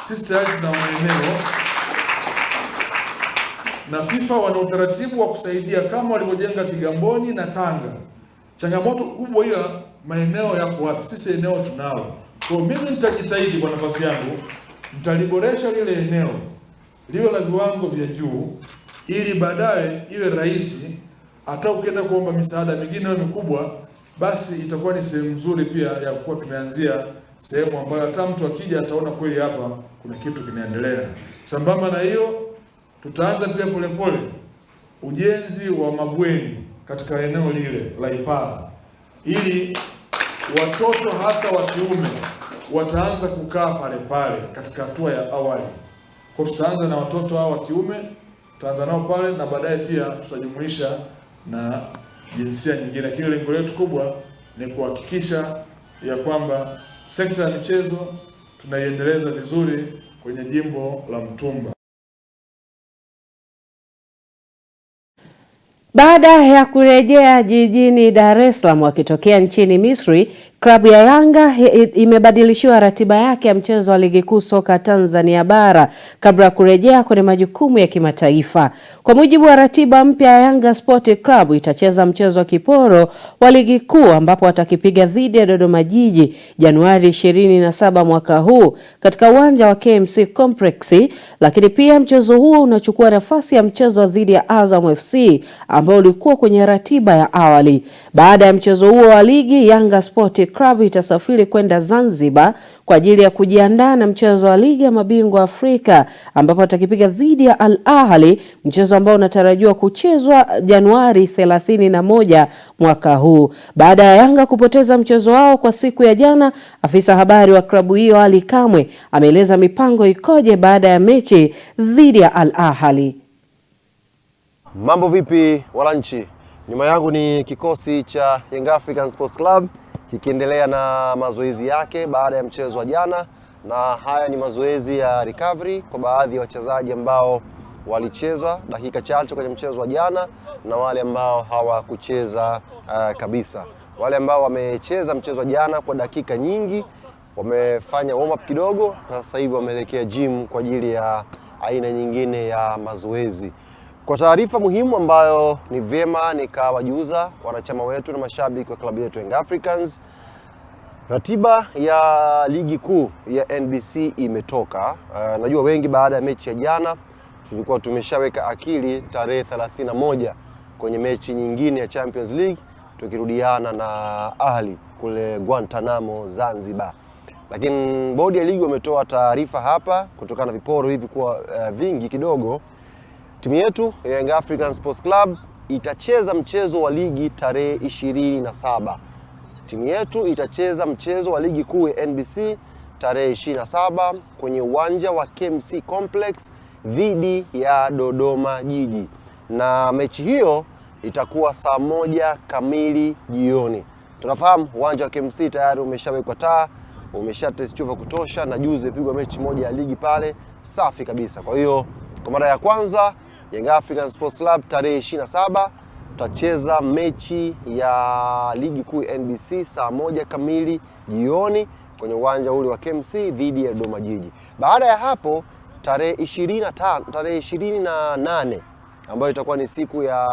sisi tayari tuna maeneo na FIFA wana utaratibu wa kusaidia kama walivyojenga Kigamboni na Tanga. Changamoto kubwa hiyo maeneo yako wapi? Sisi eneo tunalo. Kwa mimi nitajitahidi kwa nafasi yangu, nitaliboresha lile eneo liwe la viwango vya juu ili baadaye iwe rahisi hata ukienda kuomba misaada mingine mikubwa, basi itakuwa ni sehemu nzuri pia ya kuwa tumeanzia sehemu ambayo hata mtu akija ataona kweli hapa kuna kitu kinaendelea. Sambamba na hiyo, tutaanza pia polepole ujenzi wa mabweni katika eneo lile la Ipala ili watoto hasa wa kiume wataanza kukaa pale pale katika hatua ya awali. Kwa tutaanza na watoto hao wa kiume, tutaanza nao pale na baadaye pia tutajumuisha na jinsia nyingine. Lakini lengo letu kubwa ni kuhakikisha ya kwamba sekta ya michezo tunaiendeleza vizuri kwenye jimbo la Mtumba. Baada ya kurejea jijini Dar es Salaam wakitokea nchini Misri, klabu ya Yanga imebadilishiwa ratiba yake ya mchezo wa ligi kuu soka Tanzania bara kabla ya kurejea kwenye majukumu ya kimataifa. Kwa mujibu wa ratiba mpya ya Yanga Sport Club itacheza mchezo wa kiporo wa ligi kuu ambapo watakipiga dhidi ya Dodoma Jiji Januari 27 mwaka huu katika uwanja wa KMC Complex, lakini pia mchezo huo unachukua nafasi ya mchezo dhidi ya Azam FC ambao ulikuwa kwenye ratiba ya awali. Baada ya mchezo huo wa ligi, Yanga Sport Club itasafiri kwenda Zanzibar kwa ajili ya kujiandaa na mchezo wa ligi ya mabingwa Afrika ambapo atakipiga dhidi ya Al Ahly, mchezo ambao unatarajiwa kuchezwa Januari 31 mwaka huu. Baada ya Yanga kupoteza mchezo wao kwa siku ya jana, afisa habari wa klabu hiyo Ali Kamwe ameeleza mipango ikoje baada ya mechi dhidi ya Al Ahly. Mambo vipi wananchi? Nyuma yangu ni kikosi cha Young African Sports Club kikiendelea na mazoezi yake baada ya mchezo wa jana, na haya ni mazoezi ya recovery kwa baadhi ya wachezaji ambao walicheza dakika chache kwenye mchezo wa jana na wale ambao hawakucheza kabisa. Wale ambao wamecheza mchezo wa jana kwa dakika nyingi wamefanya warm up kidogo na sasa hivi wameelekea gym kwa ajili ya aina nyingine ya mazoezi. Kwa taarifa muhimu ambayo ni vyema nikawajuza wanachama wetu na mashabiki wa klabu yetu Young Africans, ratiba ya ligi kuu ya NBC imetoka. Najua wengi baada ya mechi ya jana tulikuwa tumeshaweka akili tarehe 31 kwenye mechi nyingine ya Champions League tukirudiana na Ahly kule Guantanamo Zanzibar. Lakini bodi ya ligi wametoa taarifa hapa kutokana na viporo hivi kuwa vingi kidogo. Timu yetu ya Young African Sports Club itacheza mchezo wa ligi tarehe 27. Timu yetu itacheza mchezo wa ligi kuu ya NBC tarehe 27 kwenye uwanja wa KMC Complex dhidi ya Dodoma Jiji. Na mechi hiyo itakuwa saa 1 kamili jioni. Tunafahamu uwanja wa KMC tayari umeshawekwa taa, umeshatestiwa kutosha, na juzi pigwa mechi moja ya ligi pale safi kabisa. Kwa hiyo kwa mara ya kwanza Young African Sports Club tarehe 27 tutacheza mechi ya ligi kuu NBC saa 1 kamili jioni kwenye uwanja ule wa KMC dhidi ya Dodoma Jiji. Baada ya hapo tarehe 28 ambayo itakuwa ni siku ya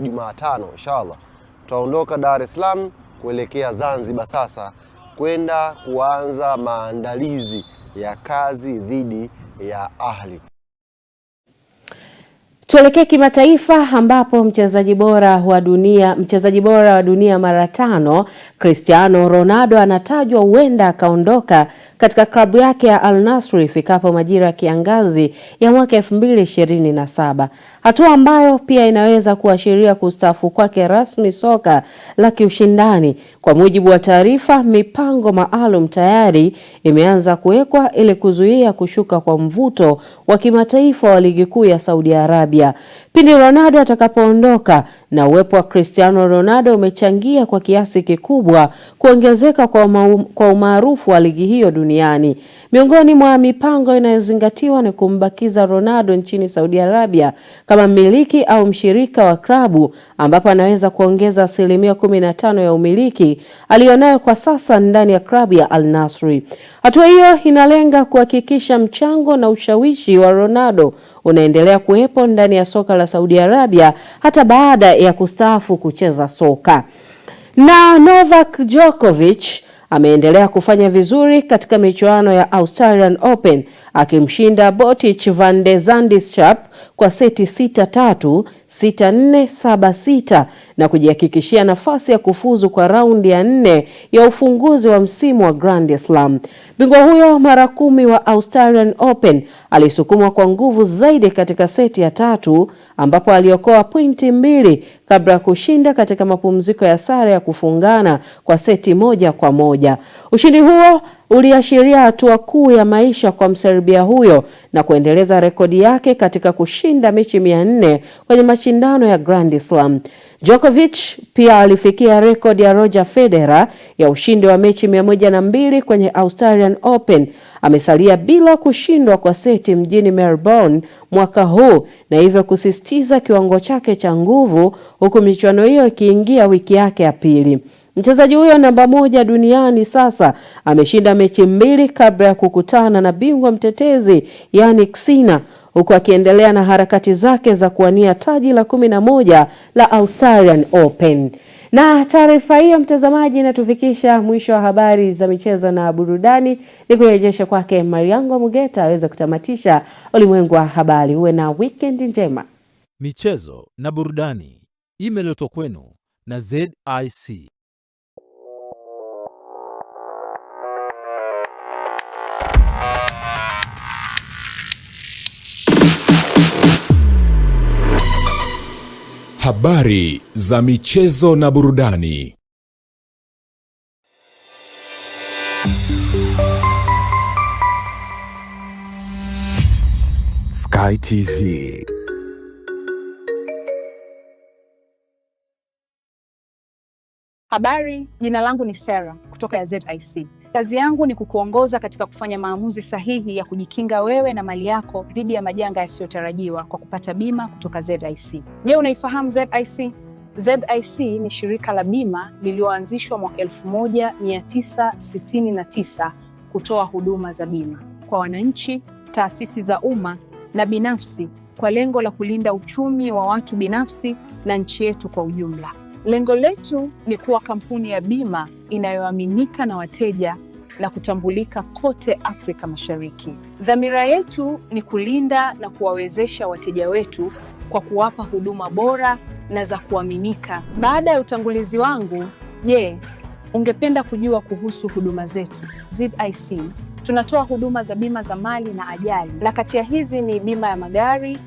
Jumatano inshallah, tutaondoka Dar es Salaam kuelekea Zanzibar sasa kwenda kuanza maandalizi ya kazi dhidi ya Ahly. Tuelekee kimataifa ambapo mchezaji bora wa dunia mara 5 Cristiano Ronaldo anatajwa huenda akaondoka katika klabu yake ya Al Nassr ifikapo majira ya kiangazi ya mwaka 2027. Hatua ambayo pia inaweza kuashiria kustaafu kwake rasmi soka la kiushindani. Kwa mujibu wa taarifa, mipango maalum tayari imeanza kuwekwa ili kuzuia kushuka kwa mvuto wa kimataifa wa ligi kuu ya Saudi Arabia. Pindi Ronaldo atakapoondoka, na uwepo wa Cristiano Ronaldo umechangia kwa kiasi kikubwa kuongezeka kwa umaarufu wa ligi hiyo duniani. Miongoni mwa mipango inayozingatiwa ni kumbakiza Ronaldo nchini Saudi Arabia kama mmiliki au mshirika wa klabu, ambapo anaweza kuongeza 15% ya umiliki alionayo kwa sasa ndani ya klabu ya Al Nassr. Hatua hiyo inalenga kuhakikisha mchango na ushawishi wa Ronaldo unaendelea kuwepo ndani ya soka la Saudi Arabia hata baada ya kustaafu kucheza soka. Na Novak Djokovic ameendelea kufanya vizuri katika michuano ya Australian Open, akimshinda Botic van de Zandschulp kwa seti 6-3, 6-4, 7-6 na kujihakikishia nafasi ya kufuzu kwa raundi ya 4 ya ufunguzi wa msimu wa Grand Slam. Bingwa huyo mara 10 wa Australian Open alisukumwa kwa nguvu zaidi katika seti ya 3 ambapo aliokoa pointi 2 kabla ya kushinda katika mapumziko ya sare ya kufungana kwa seti 1-1. Ushindi huo uliashiria hatua kuu ya maisha kwa Mserbia huyo na kuendeleza rekodi yake katika kushinda mechi 400 kwenye mashindano ya Grand Slam. Djokovic pia alifikia rekodi ya Roger Federer ya ushindi wa mechi 102 kwenye Australian Open. Amesalia bila kushindwa kwa seti mjini Melbourne mwaka huu na hivyo kusisitiza kiwango chake cha nguvu, huku michuano hiyo ikiingia wiki yake ya pili. Mchezaji huyo namba 1 duniani sasa ameshinda mechi 2 kabla ya kukutana na bingwa mtetezi Jannik Sinner, huku akiendelea na harakati zake za kuwania taji la 11 la Australian Open. Na taarifa hiyo mtazamaji inatufikisha mwisho wa habari za michezo na burudani. Nikurejesha kwake Mariango Mugeta aweze kutamatisha ulimwengu wa habari. Uwe na weekend njema. Michezo na burudani imeletwa kwenu na ZIC. Habari za michezo na burudani. Sky TV. Habari, jina langu ni Sarah kutoka ZIC. Kazi yangu ni kukuongoza katika kufanya maamuzi sahihi ya kujikinga wewe na mali yako dhidi ya majanga yasiyotarajiwa kwa kupata bima kutoka ZIC. Je, unaifahamu ZIC? ZIC ni shirika la bima lililoanzishwa mwaka 1969 kutoa huduma za bima kwa wananchi, taasisi za umma na binafsi kwa lengo la kulinda uchumi wa watu binafsi na nchi yetu kwa ujumla. Lengo letu ni kuwa kampuni ya bima inayoaminika na wateja na kutambulika kote Afrika Mashariki. Dhamira yetu ni kulinda na kuwawezesha wateja wetu kwa kuwapa huduma bora na za kuaminika. Baada ya utangulizi wangu, je, ungependa kujua kuhusu huduma zetu? ZIC tunatoa huduma za bima za mali na ajali, na kati ya hizi ni bima ya magari,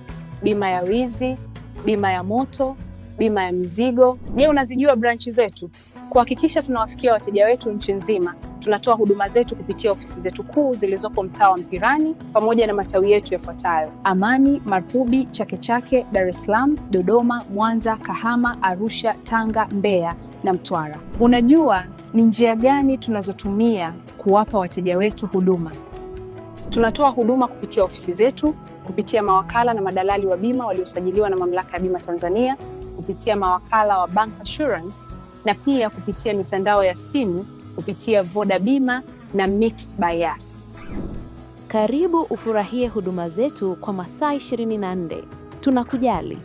bima ya wizi, bima ya moto, bima ya mizigo. Je, unazijua branchi zetu? Kuhakikisha tunawafikia wateja wetu nchi nzima, tunatoa huduma zetu kupitia ofisi zetu kuu zilizopo mtaa wa Mpirani pamoja na matawi yetu yafuatayo: Amani, Marubi, Chake Chake, Dar es Salaam, Dodoma, Mwanza, Kahama, Arusha, Tanga, Mbeya na Mtwara. Unajua ni njia gani tunazotumia kuwapa wateja wetu huduma? Tunatoa huduma kupitia ofisi zetu, kupitia mawakala na madalali wa bima waliosajiliwa na Mamlaka ya Bima Tanzania, kupitia mawakala wa Bank Assurance na pia kupitia mitandao ya simu kupitia Voda Bima na Mix by Yas. Karibu ufurahie huduma zetu kwa masaa 24. Tunakujali.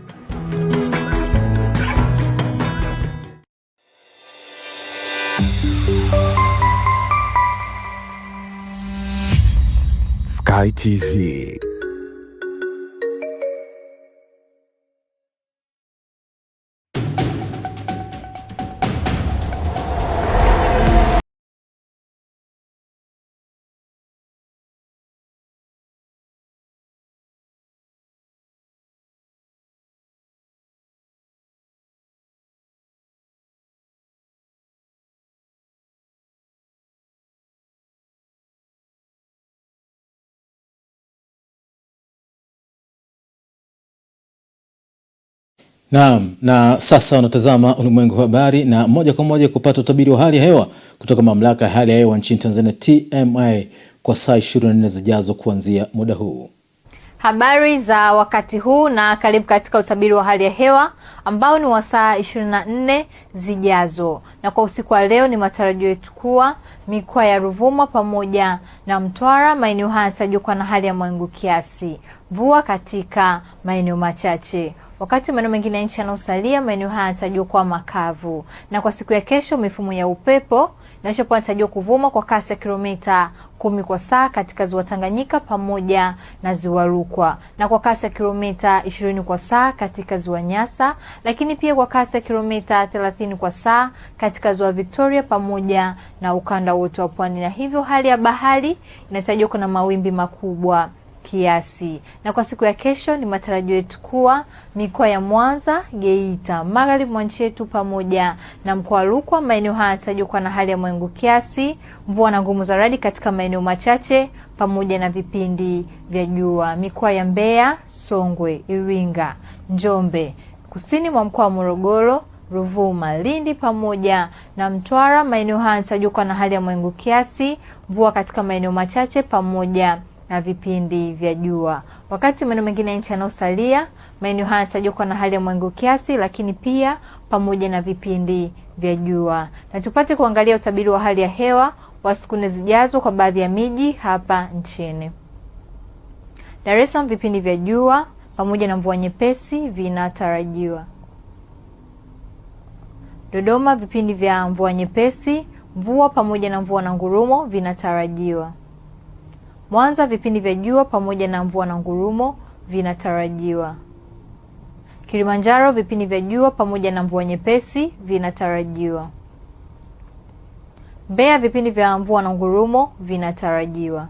Sky TV. Naam, na sasa unatazama Ulimwengu wa Habari, na moja kwa moja kupata utabiri wa hali ya hewa kutoka Mamlaka ya Hali ya Hewa nchini Tanzania TMA kwa saa 24 zijazo kuanzia muda huu. Habari za wakati huu na karibu katika utabiri wa hali ya hewa ambao ni wa saa 24 zijazo. Na kwa usiku wa leo ni matarajio yetu kuwa mikoa ya Ruvuma pamoja na Mtwara, maeneo haya yanatarajiwa kuwa na hali ya mawingu kiasi, mvua katika maeneo machache. Wakati maeneo mengine ya nchi yanayosalia, maeneo haya yanatarajiwa kuwa makavu. Na kwa siku ya kesho, mifumo ya upepo inatarajiwa kuvuma kwa kasi ya kilomita 10 kwa saa katika ziwa Tanganyika pamoja na ziwa Rukwa, na kwa kasi ya kilomita 20 kwa saa katika ziwa Nyasa, lakini pia kwa kasi ya kilomita 30 kwa saa katika ziwa Victoria pamoja na ukanda wote wa pwani. Na hivyo hali ya bahari inatarajiwa kuna mawimbi makubwa kiasi. Na kwa siku ya kesho ni matarajio yetu kuwa mikoa ya Mwanza, Geita, magharibi mwa nchi yetu pamoja na mkoa wa Rukwa, maeneo haya yanatarajiwa kuwa na hali ya mawingu kiasi, mvua na ngumu za radi katika maeneo machache pamoja na vipindi vya jua. Mikoa ya Mbeya, Songwe, Iringa, Njombe, kusini mwa mkoa wa Morogoro, Ruvuma, Lindi pamoja na Mtwara, maeneo haya yanatarajiwa kuwa na hali ya mawingu kiasi, mvua katika maeneo machache pamoja na vipindi vya jua. Wakati maeneo mengine ya nchi yanayosalia, maeneo haya yanatarajiwa kuwa na hali ya mawingu kiasi, lakini pia pamoja na vipindi vya jua. Na tupate kuangalia utabiri wa hali ya hewa wa siku 4 zijazo kwa baadhi ya miji hapa nchini. Dar es Salaam, vipindi vya jua pamoja na mvua nyepesi vinatarajiwa. Dodoma, vipindi vya mvua nyepesi, mvua pamoja na mvua na ngurumo vinatarajiwa. Mwanza, vipindi vya jua pamoja na mvua na ngurumo vinatarajiwa. Kilimanjaro, vipindi vya jua pamoja na mvua nyepesi vinatarajiwa. Mbeya, vipindi vya mvua na ngurumo vinatarajiwa.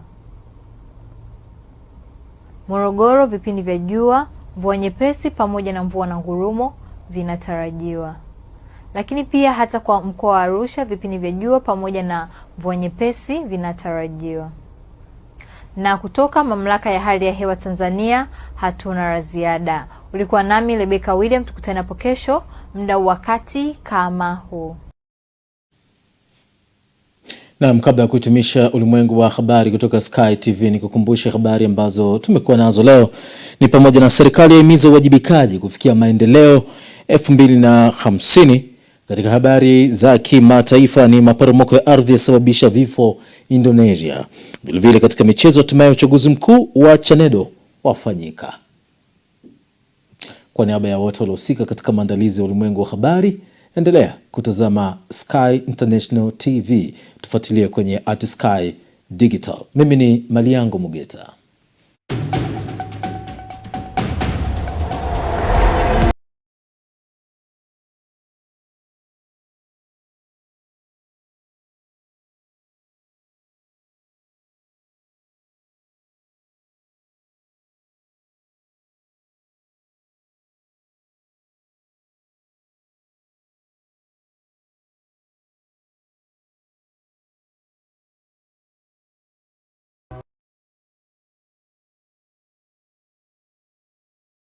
Morogoro, vipindi vya jua, mvua nyepesi pamoja na mvua na ngurumo vinatarajiwa. Lakini pia hata kwa mkoa wa Arusha vipindi vya jua pamoja na mvua nyepesi vinatarajiwa. Na kutoka Mamlaka ya Hali ya Hewa Tanzania hatuna la ziada. Ulikuwa nami Rebecca William, tukutane hapo kesho muda wakati kama huu. Naam, kabla ya kuhitimisha ulimwengu wa habari kutoka Sky TV, nikukumbusha habari ambazo tumekuwa nazo leo ni pamoja na serikali yahimiza uwajibikaji kufikia maendeleo 2050. Katika habari za kimataifa ni maporomoko ya ardhi yasababisha vifo Indonesia. Vilevile katika michezo, hatimaye uchaguzi mkuu wa CHADEMA wafanyika. Kwa niaba ya wote waliohusika katika maandalizi ya ulimwengu wa habari, endelea kutazama Sky International TV. Tufuatilie kwenye @Sky Digital. Mimi ni Maliango Mugeta.